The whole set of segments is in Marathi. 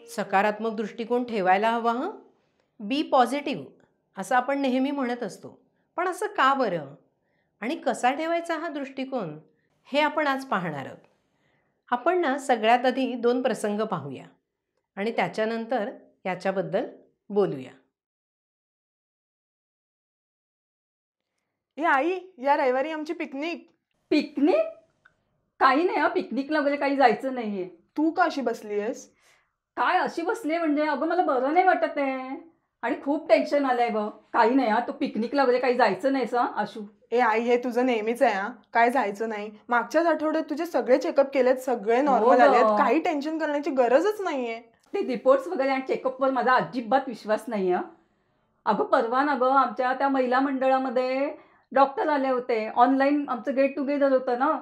सकारात्मक दृष्टिकोन ठेवायला हवा हं. बी पॉझिटिव्ह असं आपण नेहमी म्हणत असतो. पण असं का बरं? आणि कसा ठेवायचा हा दृष्टिकोन हे आपण आज पाहणार आहोत. आपण ना सगळ्यात आधी 2 प्रसंग पाहूया आणि त्याच्यानंतर याच्याबद्दल बोलूया. ए आई, या रविवारी आमची पिकनिक. पिकनिक? काही नाही, पिकनिकला वगैरे काही जायचं नाहीये. तू का अशी बसली आहेस? काय अशी बसले म्हणजे अगं मला बरं नाही वाटत आहे आणि खूप टेन्शन आलंय ग. काही नाही तू पिकनिकला वगैरे काही जायचं नाहीस आशू. ए आई, हे तुझं नेहमीच आहे. काय जायचं नाही? मागच्याच आठवड्यात तुझे सगळे चेकअप केलेत, सगळे नॉर्मल ग. आलेत. काही टेन्शन करण्याची गरजच नाहीये. ते रिपोर्ट्स वगैरे आणि चेकअपवर माझा अजिबात विश्वास नाही अगं परवा ना गं आमच्या त्या महिला मंडळामध्ये डॉक्टर आले होते. ऑनलाईन आमचं गेट टुगेदर होतं ना.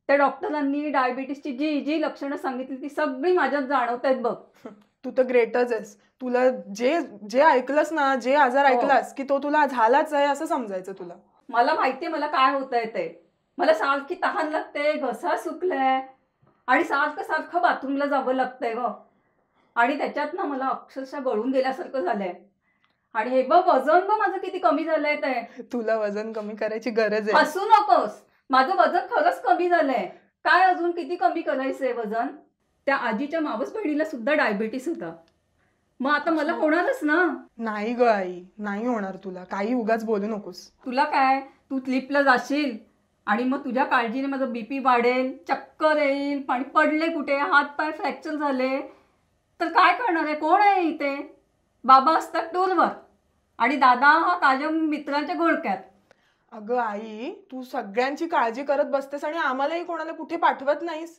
त्या डॉक्टरांनी डायबिटीसची जी जी लक्षणं सांगितली ती सगळी माझ्यात जाणवत आहेत बघ. तू तर ग्रेटच आहेस. तुला जे जे ऐकलंस ना, जे आजार ऐकलास की तो तुला झालाच आहे असं समजायचं तुला. मला माहितीये मला काय होतंय ते. मला सारखी तहान लागते, घसा सुकलाय आणि सारखं सारखं बाथरूमला जावं लागतंय ग. आणि त्याच्यात ना मला अक्षरशः गळून गेल्यासारखं झालंय. आणि हे बघ वजन बघ माझं किती कमी झालंय ते. तुला वजन कमी करायची गरज आहे. हसू नकोस, माझं वजन खरंच कमी झालंय. काय अजून किती कमी करायचंय वजन? त्या आजीच्या मावस बहिणीला सुद्धा डायबिटीस होता. मग आता मला होणारच ना. नाही ग आई, नाही होणार तुला. काही उगाच बोलू नकोस. तुला काय, तू ट्रिपला जाशील आणि मग तुझ्या काळजीने माझं बीपी वाढेल, चक्कर येईल, पाणी पडले कुठे, हात पाय फ्रॅक्चर झाले तर काय करणार आहे? कोण आहे इथे? बाबा असतात टूरवर आणि दादा हा ताज्या मित्रांच्या घोळक्यात. अगं आई, तू सगळ्यांची काळजी करत बसतेस आणि आम्हालाही कोणाला कुठे पाठवत नाहीस.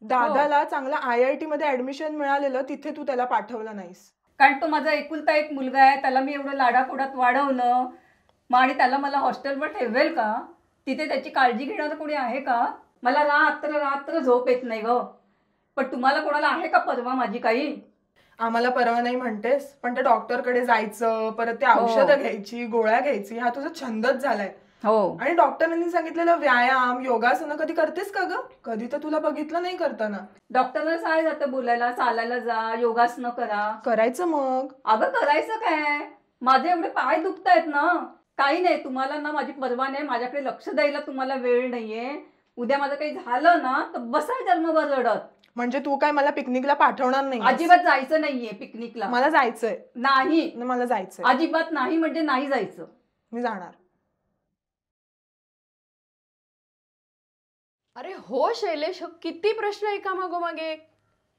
दादाला चांगला IIT मध्ये ऍडमिशन मिळालेलं, तिथे तू त्याला पाठवलं नाहीस. कारण तो माझा एकुलता एक मुलगा आहे. त्याला मी एवढं लाडापोडात वाढवलं मग आणि त्याला मला हॉस्टेलवर ठेवेल का? तिथे त्याची काळजी घेणारं कोणी आहे का? मला रात्र रात्र झोप येत नाही ग. पण तुम्हाला कोणाला आहे का परवा माझी काही? आम्हाला परवा नाही म्हणतेस, पण त्या डॉक्टरकडे जायचं, परत ते औषधं घ्यायची, गोळ्या घ्यायची, हा तुझा छंदच झालाय. हो. आणि डॉक्टरांनी सांगितलेलं व्यायाम, योगासनं कधी करतेस का ग? कधी तर तुला बघितलं नाही करताना. डॉक्टरला काय जातं बोलायला, चालायला जा, योगासनं करा. करायचं मग. अगं करायचं काय? माझे एवढे पाय दुखतायत ना. काही नाही, तुम्हाला ना माझी परवा नाही, माझ्याकडे लक्ष द्यायला तुम्हाला वेळ नाहीये. उद्या माझं काही झालं ना तर बसाय जन्मभर रडत. म्हणजे तू काय मला पिकनिकला पाठवणार नाही? अजिबात जायचं नाहीये पिकनिकला. मला जायचंय. नाही, मला जायचंय. अजिबात नाही म्हणजे नाही जायचं. मी जाणार. अरे हो शैलेश, किती प्रश्न एका मागोमागे एक.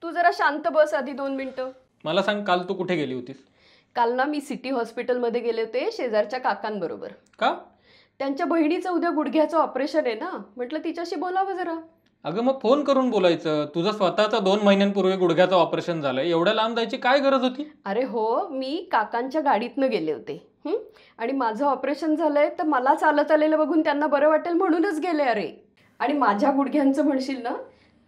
तू जरा शांत बस आधी 2 मिनिटं. मला सांग, काल तू कुठे गेली होतीस? काल ना मी सिटी हॉस्पिटलमध्ये गेले होते शेजारच्या काकांबरोबर. का? त्यांच्या बहिणीचं उद्या गुडघ्याचं ऑपरेशन आहे ना, म्हटलं तिच्याशी बोलावं जरा. अगं मग फोन करून बोलायचं. तुझं स्वतःचं 2 महिन्यांपूर्वी गुडघ्याचं ऑपरेशन झालंय, एवढ्या लांब जायची काय गरज होती? अरे हो, मी काकांच्या गाडीतनं गेले होते आणि माझं ऑपरेशन झालंय तर मला चालत आलेलं बघून त्यांना बरं वाटेल म्हणूनच गेले. अरे आणि माझ्या गुडघ्यांचं म्हणशील ना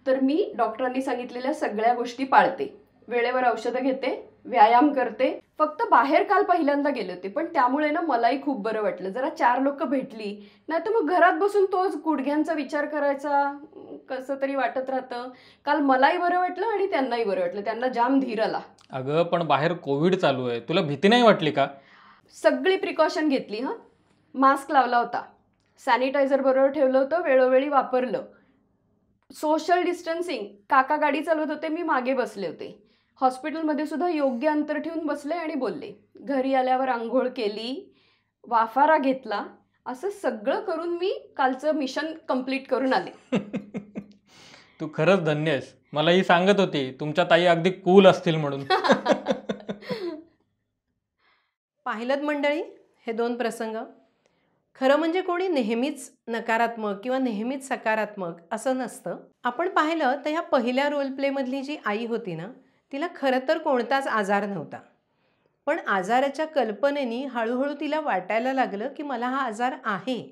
तर मी डॉक्टरांनी सांगितलेल्या सगळ्या गोष्टी पाळते, वेळेवर औषधं घेते, व्यायाम करते. फक्त बाहेर काल पहिल्यांदा गेले होते, पण त्यामुळे ना मलाही खूप बरं वाटलं. जरा 4 लोक भेटली, नाही तर मग घरात बसून तोच गुडघ्यांचा विचार करायचा, कसं तरी वाटत राहतं. काल मलाही बरं वाटलं आणि त्यांनाही बरं वाटलं. त्यांना जाम धीर आला. अगं पण बाहेर कोविड चालू आहे, तुला भीती नाही वाटली का? सगळी प्रिकॉशन घेतली. मास्क लावला होता, सॅनिटायझर बरोबर ठेवलं होतं, वेळोवेळी वापरलं, सोशल डिस्टन्सिंग. काका गाडी चालवत होते, मी मागे बसले होते. हॉस्पिटलमध्ये सुद्धा योग्य अंतर ठेवून बसले आणि बोलले. घरी आल्यावर आंघोळ केली, वाफारा घेतला, असं सगळं करून मी कालचं मिशन कंप्लीट करून आले. तू खरंच धन्य आहेस. मला ही सांगत होती तुमच्या ताई अगदी कूल असतील म्हणून. पाहिलंत मंडळी हे 2 प्रसंग. खरं म्हणजे कोणी नेहमीच नकारात्मक किंवा नेहमीच सकारात्मक असं नसतं. आपण पाहिलं तर ह्या पहिल्या रोल प्लेमधली जी आई होती ना, तिला खरं तर कोणताच आजार नव्हता. पण आजाराच्या कल्पनेने हळूहळू तिला वाटायला लागलं की मला हा आजार आहे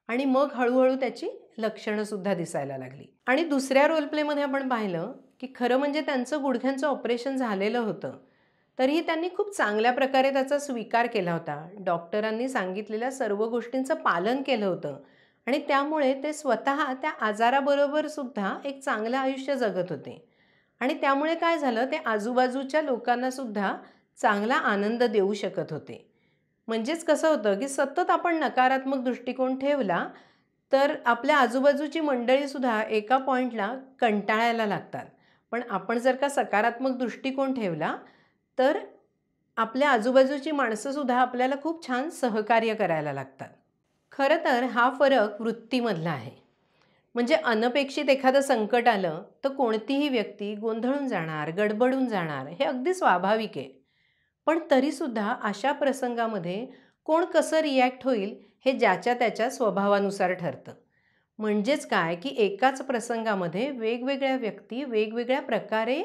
आणि मग हळूहळू त्याची लक्षणंसुद्धा दिसायला लागली. आणि दुसऱ्या रोल प्लेमध्ये आपण पाहिलं की खरं म्हणजे त्यांचं गुडघ्यांचं ऑपरेशन झालेलं होतं, तरीही त्यांनी खूप चांगल्या प्रकारे त्याचा स्वीकार केला होता. डॉक्टरांनी सांगितलेल्या सर्व गोष्टींचं पालन केलं होतं आणि त्यामुळे ते स्वतः त्या आजाराबरोबर सुद्धा एक चांगलं आयुष्य जगत होते. आणि त्यामुळे काय झालं, ते आजूबाजूच्या लोकांनासुद्धा चांगला आनंद देऊ शकत होते. म्हणजेच कसं होतं की सतत आपण नकारात्मक दृष्टिकोन ठेवला तर आपल्या आजूबाजूची मंडळीसुद्धा एका पॉईंटला कंटाळायला लागतात. पण आपण जर का सकारात्मक दृष्टिकोन ठेवला तर आपल्या आजूबाजूची माणसंसुद्धा आपल्याला खूप छान सहकार्य करायला लागतात. खरं तर हा फरक वृत्तीमधला आहे. म्हणजे अनपेक्षित एखादं संकट आलं तर कोणतीही व्यक्ती गोंधळून जाणार, गडबडून जाणार, हे अगदी स्वाभाविक आहे. पण तरीसुद्धा अशा प्रसंगामध्ये कोण कसं रिॲक्ट होईल हे ज्याच्या त्याच्या स्वभावानुसार ठरतं. म्हणजेच काय की एकाच प्रसंगामध्ये वेगवेगळ्या व्यक्ती वेगवेगळ्या प्रकारे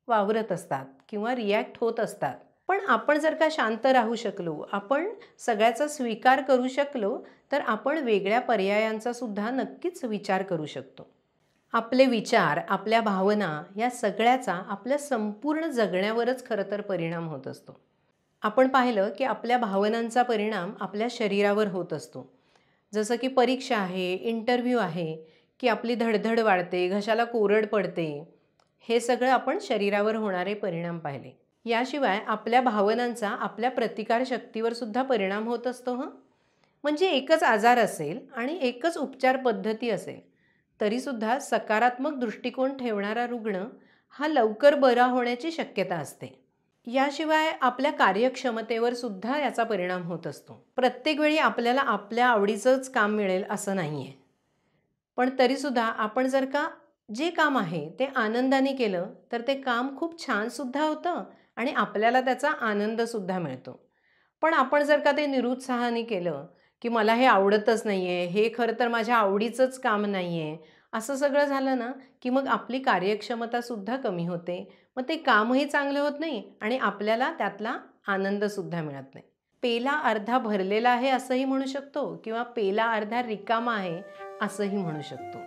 वावरत असतात किंवा रिॲक्ट होत असतात. पण आपण जर का शांत राहू शकलो, आपण सगळ्याचा स्वीकार करू शकलो तर आपण वेगळ्या पर्यायांचा सुद्धा नक्कीच विचार करू शकतो. आपले विचार, आपल्या भावना या सगळ्याचा आपल्या संपूर्ण जगण्यावरच खरं तर परिणाम होत असतो. आपण पाहिलं की आपल्या भावनांचा परिणाम आपल्या शरीरावर होत असतो. जसं की परीक्षा आहे, इंटरव्ह्यू आहे, की आपली धडधड वाढते, घशाला कोरड पडते, हे सगळं आपण शरीरावर होणारे परिणाम पाहिले. याशिवाय आपल्या भावनांचा आपल्या प्रतिकारशक्तीवर सुद्धा परिणाम होत असतो. म्हणजे एकच आजार असेल आणि एकच उपचार पद्धती असेल तरीसुद्धा सकारात्मक दृष्टिकोन ठेवणारा रुग्ण हा लवकर बरा होण्याची शक्यता असते. याशिवाय आपल्या कार्यक्षमतेवर सुद्धा याचा परिणाम होत असतो. प्रत्येक वेळी आपल्याला आपल्या आवडीचंच काम मिळेल असं नाही आहे. पण तरीसुद्धा आपण जर का जे काम आहे ते आनंदाने केलं तर ते काम खूप छानसुद्धा होतं आणि आपल्याला त्याचा आनंदसुद्धा मिळतो. पण आपण जर का ते निरुत्साहाने केलं की मला हे आवडतच नाही आहे, हे खरं तर माझ्या आवडीचंच काम नाही आहे, असं सगळं झालं ना की मग आपली कार्यक्षमतासुद्धा कमी होते. मग ते कामही चांगलं होत नाही आणि आपल्याला त्यातला आनंदसुद्धा मिळत नाही. पेला अर्धा भरलेला आहे असंही म्हणू शकतो किंवा पेला अर्धा रिकामा आहे असंही म्हणू शकतो.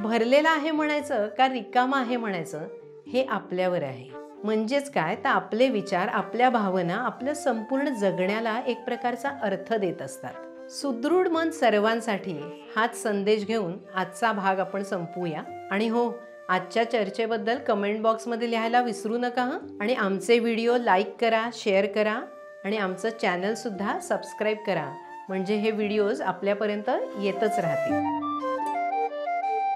भरलेला आहे म्हणायचं का रिकामा आहे म्हणायचं हे आपल्यावर आहे. म्हणजेच काय तर आपले विचार, आपल्या भावना आपल्या संपूर्ण जगण्याला एक प्रकारचा अर्थ देत असतात. सुदृढ मन सर्वांसाठी हाच संदेश घेऊन आजचा भाग आपण संपवूया. आणि हो, आजच्या चर्चेबद्दल कमेंट बॉक्समध्ये लिहायला विसरू नका. आणि आमचे व्हिडिओ लाईक करा, शेअर करा आणि आमचं चॅनलसुद्धा सबस्क्राईब करा. म्हणजे हे व्हिडिओज आपल्यापर्यंत येतच राहतील.